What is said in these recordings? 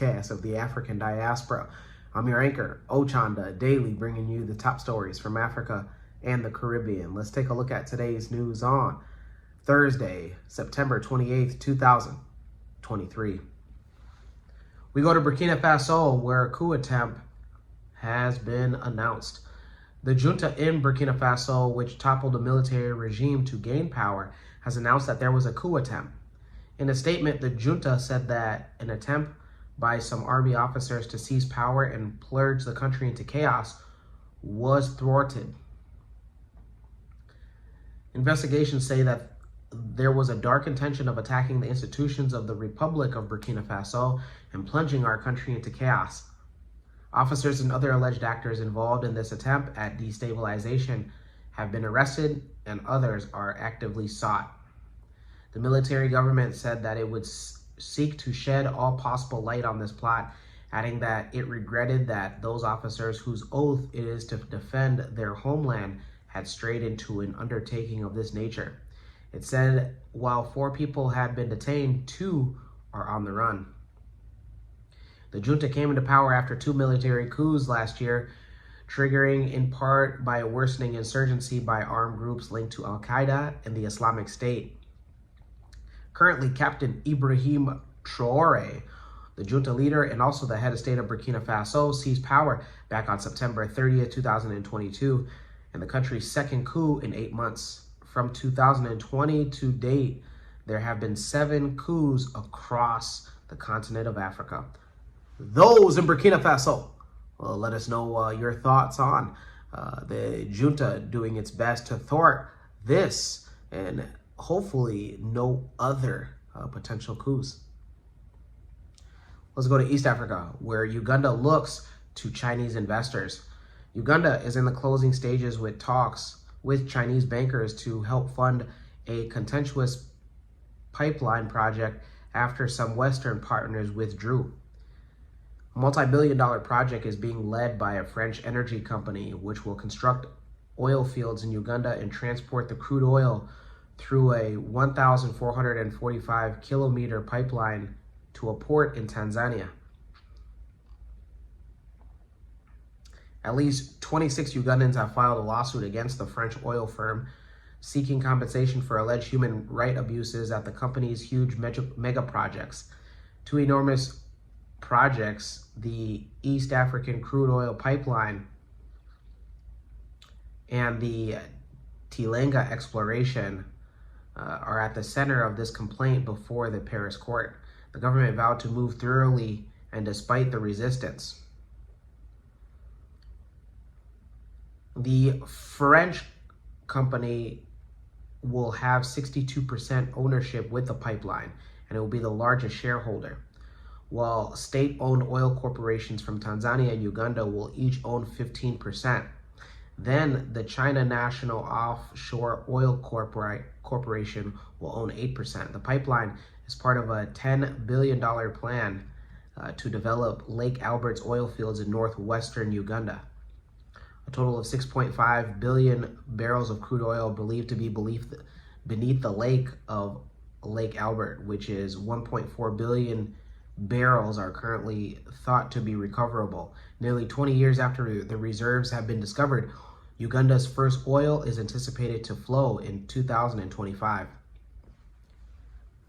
podcast of the African diaspora. I'm your anchor, Ochanda, daily bringing you the top stories from Africa and the Caribbean. Let's take a look at today's news on Thursday, September 28th, 2023. We go to Burkina Faso, where a coup attempt has been announced. The junta in Burkina Faso, which toppled a military regime to gain power, has announced that there was a coup attempt. In a statement, the junta said that an attempt by some army officers to seize power and plunge the country into chaos was thwarted. Investigations say that there was a dark intention of attacking the institutions of the Republic of Burkina Faso and plunging our country into chaos. Officers and other alleged actors involved in this attempt at destabilization have been arrested, and others are actively sought. The military government said that it would seek to shed all possible light on this plot, adding that it regretted that those officers whose oath it is to defend their homeland had strayed into an undertaking of this nature. It said while 4 people had been detained, 2 are on the run. The junta came into power after 2 military coups last year, triggering in part by a worsening insurgency by armed groups linked to Al-Qaeda and the Islamic State. Currently, Captain Ibrahim Traoré, the junta leader and also the head of state of Burkina Faso, seized power back on September 30th, 2022, and the country's second coup in 8 months. From 2020 to date, there have been 7 coups across the continent of Africa. Those in Burkina Faso. Well, let us know your thoughts on the junta doing its best to thwart this and hopefully no other potential coups. Let's go to East Africa, where Uganda looks to Chinese investors. Uganda is in the closing stages with talks with Chinese bankers to help fund a contentious pipeline project after some Western partners withdrew. A multi-billion-dollar project is being led by a French energy company, which will construct oil fields in Uganda and transport the crude oil through a 1,445-kilometer pipeline to a port in Tanzania. At least 26 Ugandans have filed a lawsuit against the French oil firm, seeking compensation for alleged human rights abuses at the company's huge mega projects. 2 enormous projects, the East African crude oil pipeline and the Tilenga exploration, are at the center of this complaint before the Paris court. The government vowed to move thoroughly, and despite the resistance. The French company will have 62% ownership with the pipeline, and it will be the largest shareholder, while state-owned oil corporations from Tanzania and Uganda will each own 15%. Then the China National Offshore Oil Corporation will own 8%. The pipeline is part of a $10 billion plan to develop Lake Albert's oil fields in northwestern Uganda. A total of 6.5 billion barrels of crude oil believed to be beneath the lake of Lake Albert, which is 1.4 billion barrels are currently thought to be recoverable. Nearly 20 years after the reserves have been discovered, Uganda's first oil is anticipated to flow in 2025.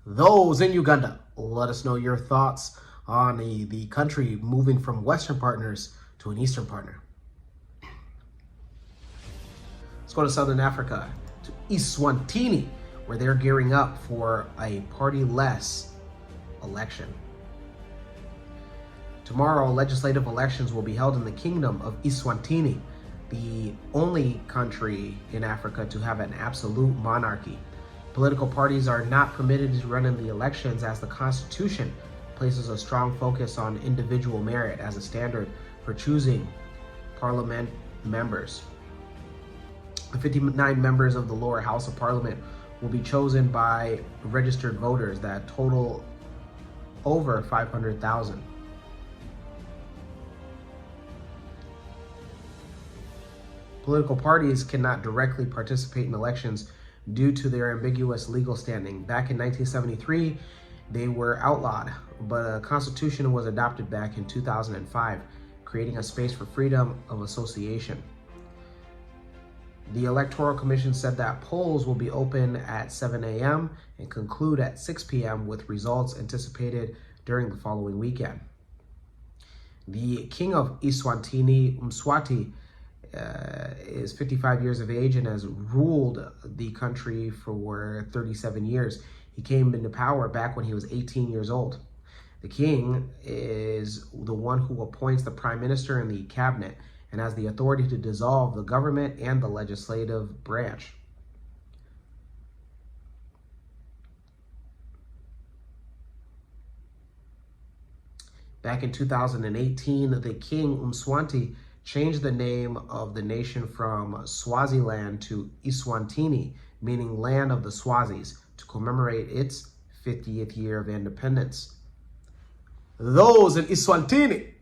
Those in Uganda, let us know your thoughts on the country moving from Western partners to an Eastern partner. Let's go to Southern Africa, to Eswatini, where they're gearing up for a party-less election. Tomorrow, legislative elections will be held in the Kingdom of Eswatini, the only country in Africa to have an absolute monarchy. Political parties are not permitted to run in the elections, as the Constitution places a strong focus on individual merit as a standard for choosing parliament members. The 59 members of the lower house of parliament will be chosen by registered voters that total over 500,000. Political parties cannot directly participate in elections due to their ambiguous legal standing. Back in 1973, They were outlawed, but a constitution was adopted back in 2005, creating a space for freedom of association. The Electoral Commission said that polls will be open at 7 a.m. and conclude at 6 p.m. with results anticipated during the following weekend. The king of Eswatini, Mswati, is 55 years of age and has ruled the country for 37 years. He came into power back when he was 18 years old. The king is the one who appoints the prime minister and the cabinet and has the authority to dissolve the government and the legislative branch. Back in 2018, the king Mswati changed the name of the nation from Swaziland to Eswatini, meaning land of the Swazis, to commemorate its 50th year of independence. Those in Eswatini,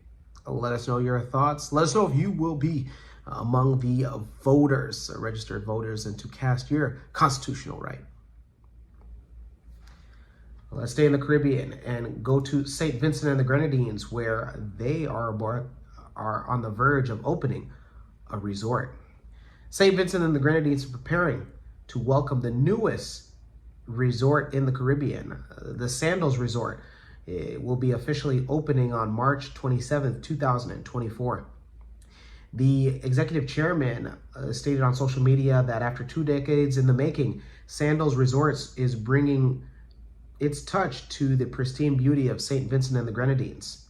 let us know your thoughts. Let us know if you will be among the voters, registered voters, and to cast your constitutional right. Let's stay in the Caribbean and go to St. Vincent and the Grenadines, where they are on the verge of opening a resort. St. Vincent and the Grenadines are preparing to welcome the newest resort in the Caribbean, the Sandals Resort. It will be officially opening on March 27th, 2024. The executive chairman stated on social media that after 2 decades in the making, Sandals Resorts is bringing its touch to the pristine beauty of St. Vincent and the Grenadines.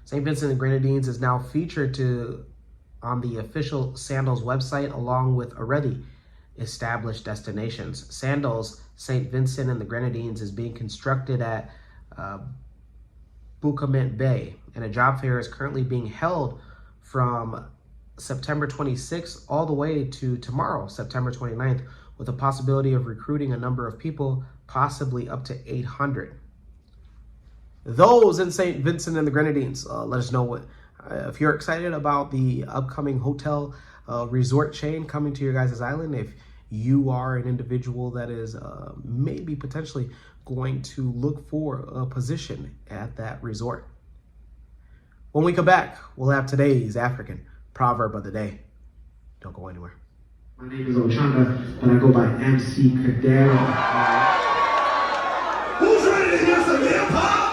St. Vincent and the Grenadines is now featured on the official Sandals website along with already established destinations. Sandals St. Vincent and the Grenadines is being constructed at Bucament Bay, and a job fair is currently being held from September 26th all the way to tomorrow, September 29th, with a possibility of recruiting a number of people, possibly up to 800. Those in St. Vincent and the Grenadines, let us know if you're excited about the upcoming hotel resort chain coming to your guys' island. If you are an individual that is maybe potentially going to look for a position at that resort. When we come back, we'll have today's African proverb of the day. Don't go anywhere. My name is Ochanda, but I go by MC Cadero. Who's ready to hear some hip hop?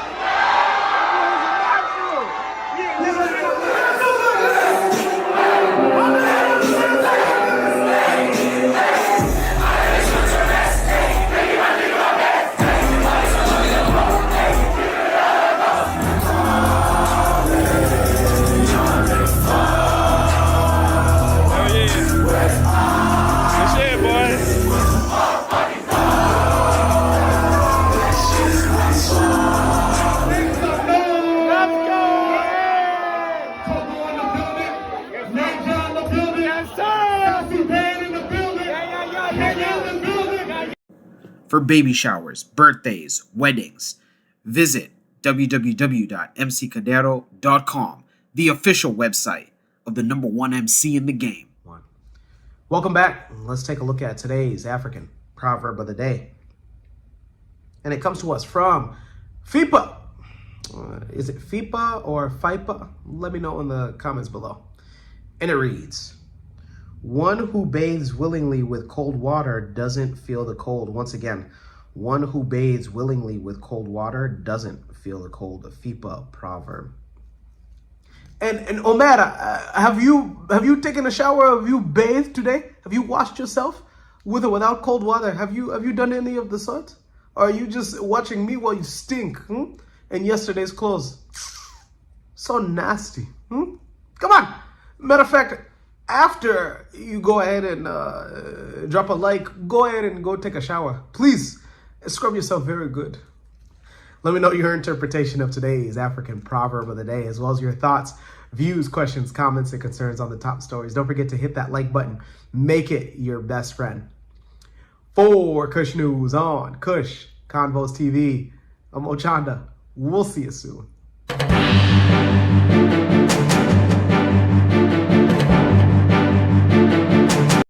For baby showers, birthdays, weddings, visit www.mccadero.com, the official website of the #1 MC in the game. Welcome back. Let's take a look at today's African proverb of the day. And it comes to us from FIPA. Is it FIPA or FIPA? Let me know in the comments below. And it reads, one who bathes willingly with cold water doesn't feel the cold. Once again, one who bathes willingly with cold water doesn't feel the cold. A FIPA proverb. And Omar, have you taken a shower? Have you bathed today? Have you washed yourself with or without cold water? Have you done any of the sort? Or are you just watching me while you stink? And yesterday's clothes, so nasty. Come on. Matter of fact, after you go ahead and drop a like, go ahead and go take a shower. Please, scrub yourself very good. Let me know your interpretation of today's African proverb of the day, as well as your thoughts, views, questions, comments, and concerns on the top stories. Don't forget to hit that like button. Make it your best friend. For Kush News on Kush Convos TV, I'm Ochanda. We'll see you soon.